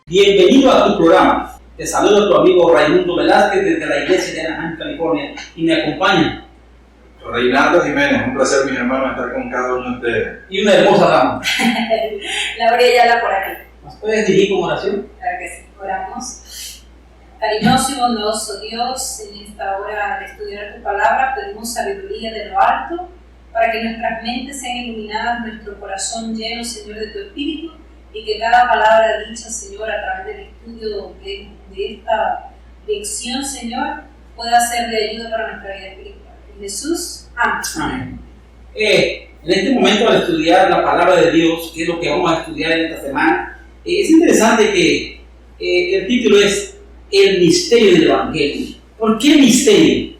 Bienvenido a tu programa. Te saluda tu amigo Raimundo Velázquez desde la iglesia de Anaheim, California, y me acompaña Reinaldo Jiménez. Un placer, mis hermanos, estar con cada uno de ustedes. Y una hermosa dama. Laura Ayala por aquí. ¿Nos puedes dirigir con oración? Claro que sí. Oramos. Cariñoso y bondadoso Dios, en esta hora de estudiar tu palabra, pedimos sabiduría de lo alto para que nuestras mentes sean iluminadas, nuestro corazón lleno, Señor, de tu Espíritu, y que cada palabra dicha, Señor, a través del estudio de esta lección, Señor, pueda ser de ayuda para nuestra vida espiritual. En Jesús, amén. Amén. En este momento, al estudiar la palabra de Dios, que es lo que vamos a estudiar en esta semana, es interesante que el título es El misterio del Evangelio. ¿Por qué misterio?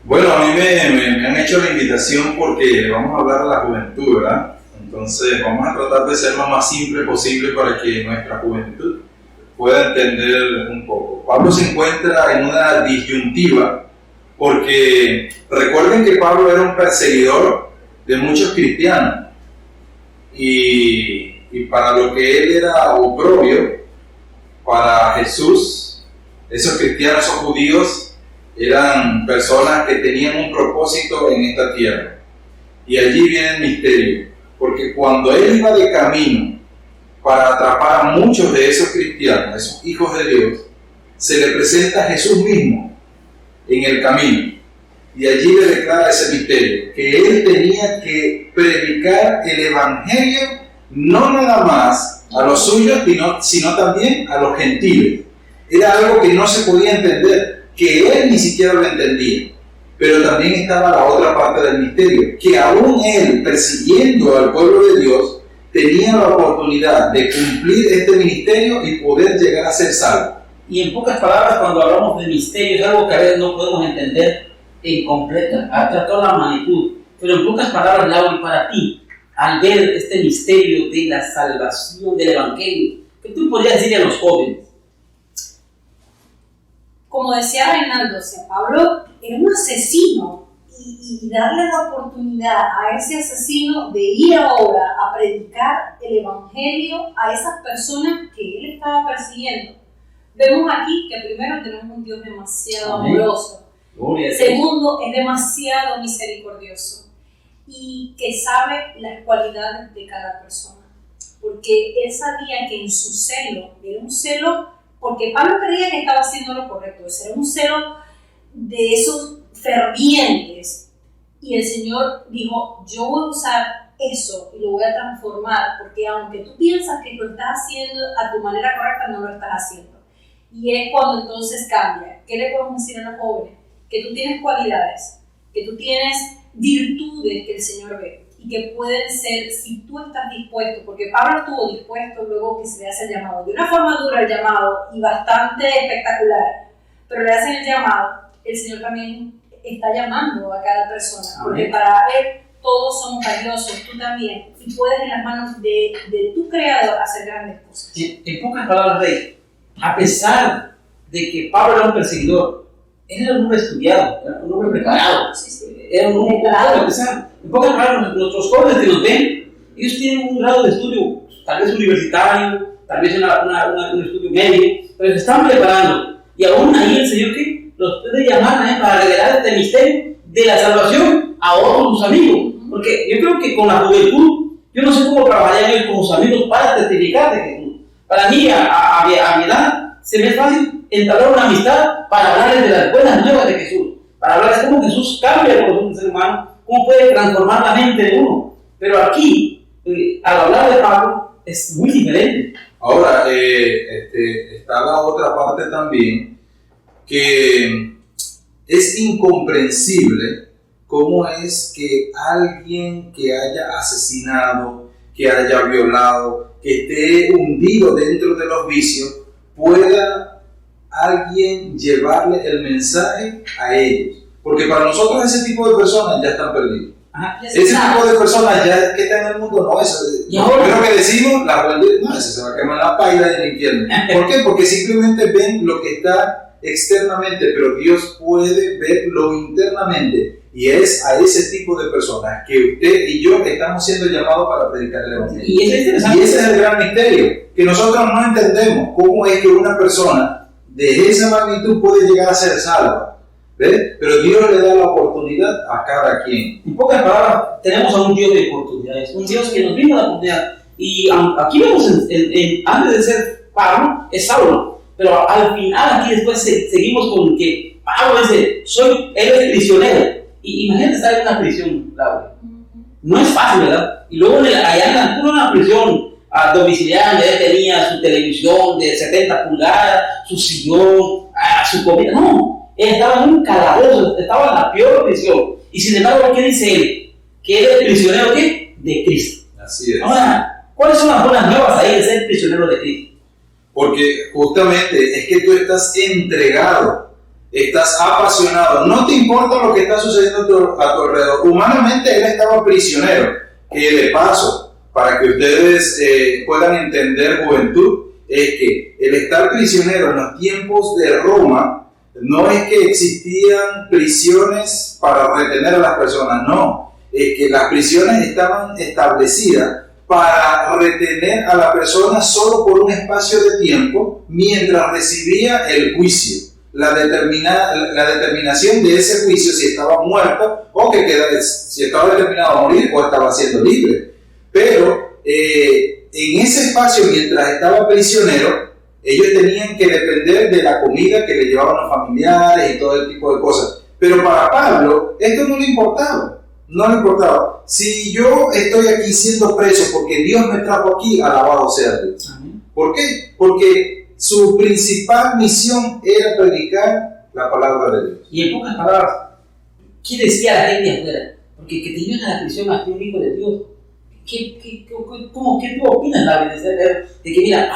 Bueno, a mí me han hecho la invitación porque vamos a hablar de la juventud, ¿verdad? Entonces vamos a tratar de ser lo más simple posible para que nuestra juventud pueda entender un poco. Pablo se encuentra en una disyuntiva porque recuerden que Pablo era un perseguidor de muchos cristianos y para lo que él era oprobio, para Jesús, esos cristianos, esos judíos, eran personas que tenían un propósito en esta tierra. Y allí viene el misterio. Porque cuando él iba de camino para atrapar a muchos de esos cristianos, esos hijos de Dios, se le presenta a Jesús mismo en el camino. Y allí le declara ese misterio, que él tenía que predicar el Evangelio no nada más a los suyos, sino también a los gentiles. Era algo que no se podía entender, que él ni siquiera lo entendía. Pero también estaba la otra parte del misterio, que aún él, persiguiendo al pueblo de Dios, tenía la oportunidad de cumplir este ministerio y poder llegar a ser salvo. Y en pocas palabras, cuando hablamos de misterio, es algo que a veces no podemos entender en completa, hasta toda la magnitud. Pero en pocas palabras, Laura, para ti, al ver este misterio de la salvación del Evangelio, ¿qué tú podrías decir a los jóvenes? Como decía Reinaldo, Pablo era un asesino y darle la oportunidad a ese asesino de ir ahora a predicar el Evangelio a esas personas que él estaba persiguiendo. Vemos aquí que primero tenemos un Dios demasiado amoroso, segundo es demasiado misericordioso y que sabe las cualidades de cada persona, porque él sabía que en su celo, era un celo porque Pablo creía que estaba haciendo lo correcto, era un celo de esos fervientes, y el Señor dijo, yo voy a usar eso y lo voy a transformar, porque aunque tú piensas que lo estás haciendo a tu manera correcta, no lo estás haciendo. Y es cuando entonces cambia. ¿Qué le podemos decir a los jóvenes? Que tú tienes cualidades, que tú tienes virtudes que el Señor ve, y que pueden ser, si tú estás dispuesto, porque Pablo estuvo dispuesto luego que se le hace el llamado, de una forma dura el llamado y bastante espectacular, pero le hacen el llamado, el Señor también está llamando a cada persona, porque para Él todos somos valiosos, tú también, y puedes en las manos de tu Creador hacer grandes cosas. En pocas palabras, Rey, a pesar de que Pablo era un perseguidor, él era un hombre estudiado, era un hombre preparado, era un hombre preparado. En pocas palabras, nuestros jóvenes que nos ven, ellos tienen un grado de estudio, tal vez universitario, tal vez un estudio medio, pero se están preparando. Y aún ahí el Señor que los puede llamar para revelar este misterio de la salvación a otros sus amigos. Porque yo creo que con la juventud, yo no sé cómo trabajarían ellos con sus amigos para testificar de Jesús. Para mí, a mi edad, se me es fácil entablar una amistad para hablarles de las buenas nuevas de Jesús, para hablarles cómo Jesús cambia el corazón del ser humano, cómo puede transformar la mente de uno. Pero aquí, al hablar de Pablo, es muy diferente. Ahora, está la otra parte también, que es incomprensible cómo es que alguien que haya asesinado, que haya violado, que esté hundido dentro de los vicios, pueda alguien llevarle el mensaje a ellos. Porque para nosotros ese tipo de personas ya están perdidos. Ajá. Ese tipo de personas ya que están en el mundo, no, eso. Lo primero que decimos, la juventud, no, ese se va a quemar la paila del infierno. ¿Por qué? Porque simplemente ven lo que está externamente, pero Dios puede ver lo internamente. Y es a ese tipo de personas que usted y yo estamos siendo llamados para predicar el Evangelio. Y ese es el gran misterio, que nosotros no entendemos cómo es que una persona de esa magnitud puede llegar a ser salva. ¿Ves? Pero Dios le da la oportunidad a cada quien. En pocas palabras, tenemos a un Dios de oportunidades, un Dios que nos brinda la oportunidad. Y aquí vemos, antes de ser Pablo, es Saulo. Pero al final, aquí después seguimos con que Pablo dice, él es prisionero. Y imagínate estar en una prisión, Laura. No es fácil, ¿verdad? Y luego allá en una prisión domiciliaria, donde él tenía su televisión de 70 pulgadas, su sillón, su comida. No. Él estaba en un calabozo, estaba en la peor prisión. Y sin embargo, ¿qué dice él? Que él es prisionero, ¿qué? De Cristo. Así es. Ahora, ¿cuáles son las buenas nuevas ahí de ser prisionero de Cristo? Porque justamente es que tú estás entregado, estás apasionado, no te importa lo que está sucediendo a tu alrededor. Humanamente él estaba prisionero, que de paso, para que ustedes puedan entender, juventud, es que el estar prisionero en los tiempos de Roma, no es que existían prisiones para retener a las personas, no, es que las prisiones estaban establecidas para retener a la persona solo por un espacio de tiempo mientras recibía el juicio, la determinación de ese juicio, si estaba muerto o si estaba determinado a morir o estaba siendo libre. Pero en ese espacio, mientras estaba prisionero, ellos tenían que depender de la comida que le llevaban los familiares y todo el tipo de cosas. Pero para Pablo, esto no le importaba. No le importaba. Si yo estoy aquí siendo preso porque Dios me trajo aquí, alabado sea Dios. ¿Por qué? Porque su principal misión era predicar la palabra de Dios. Y en pocas palabras, ¿qué decía la gente afuera? Porque que te lleven a la prisión a ti, un hijo de Dios. ¿Qué tú opinas, David? De que mira,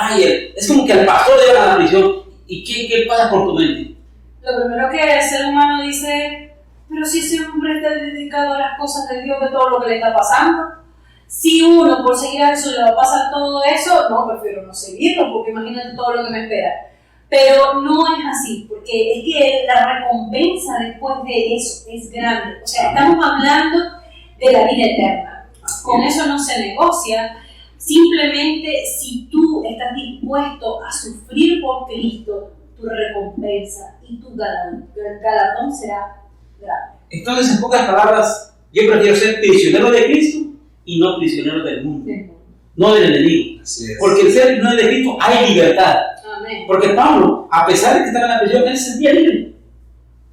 es como que al pastor le llevan a la prisión. ¿Y qué pasa por tu mente? Lo primero que el ser humano dice, pero si ese hombre está dedicado a las cosas de Dios, de todo lo que le está pasando. Si uno por seguir a Jesús le va a pasar todo eso, no, prefiero no seguirlo, porque imagínate todo lo que me espera. Pero no es así, porque es que la recompensa después de eso es grande. O sea, estamos hablando de la vida eterna. Con eso no se negocia. Simplemente si tú estás dispuesto a sufrir por Cristo, tu recompensa y tu galardón será grande. Entonces, en pocas palabras, yo prefiero ser prisionero de Cristo y no prisionero del mundo, no del enemigo. Porque el ser prisionero de Cristo hay libertad. Amén. Porque Pablo, a pesar de que estaba en la prisión, él se sentía libre.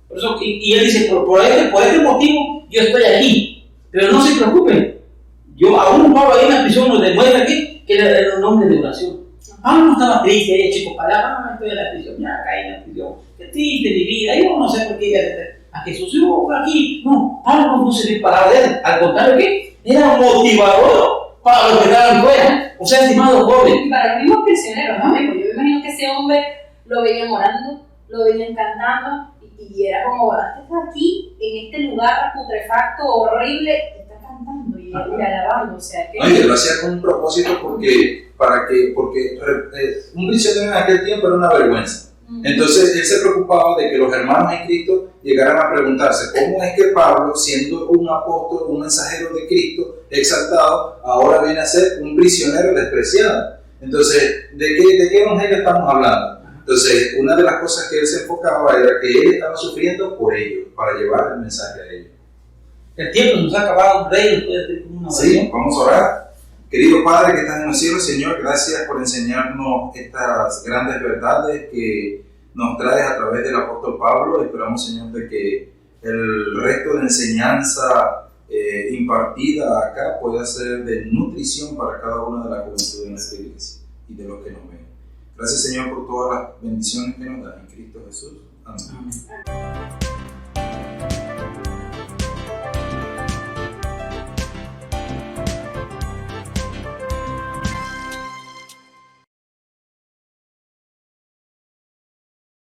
Por eso, y él dice, por este motivo yo estoy aquí. Pero no se preocupen. Yo aún Pablo ahí en la prisión nos demuestra que era un hombre de oración. Pablo no estaba triste, chicos, para estoy en la prisión, ya caí en la prisión. Qué triste mi vida, yo no sé por qué a Jesús yo por aquí. No, Pablo no se disparaba de él. Al contrario, ¿qué? Era un motivador para los que estaban fuera. O sea, estimado joven. Y para los mismos prisioneros, ¿no? Yo me imagino que ese hombre lo veían orando, lo veían cantando, y era como, estás aquí, en este lugar putrefacto, horrible, y está cantando y alabando. O sea, que... Oye, lo hacía con un propósito porque un prisionero en aquel tiempo era una vergüenza. Entonces él se preocupaba de que los hermanos en Cristo llegaran a preguntarse cómo es que Pablo, siendo un apóstol, un mensajero de Cristo exaltado, ahora viene a ser un prisionero despreciado. Entonces, ¿de qué evangelio estamos hablando? Entonces, una de las cosas que él se enfocaba era que él estaba sufriendo por ellos, para llevar el mensaje a ellos. El tiempo nos ha acabado, Rey, después de una oración. Sí, vamos a orar. Querido Padre que estás en los cielos, Señor, gracias por enseñarnos estas grandes verdades que nos traes a través del apóstol Pablo. Esperamos, Señor, de que el resto de enseñanza impartida acá pueda ser de nutrición para cada una de las juventudes de nuestra iglesia y de los que nos ven. Gracias, Señor, por todas las bendiciones que nos das en Cristo Jesús. Amén.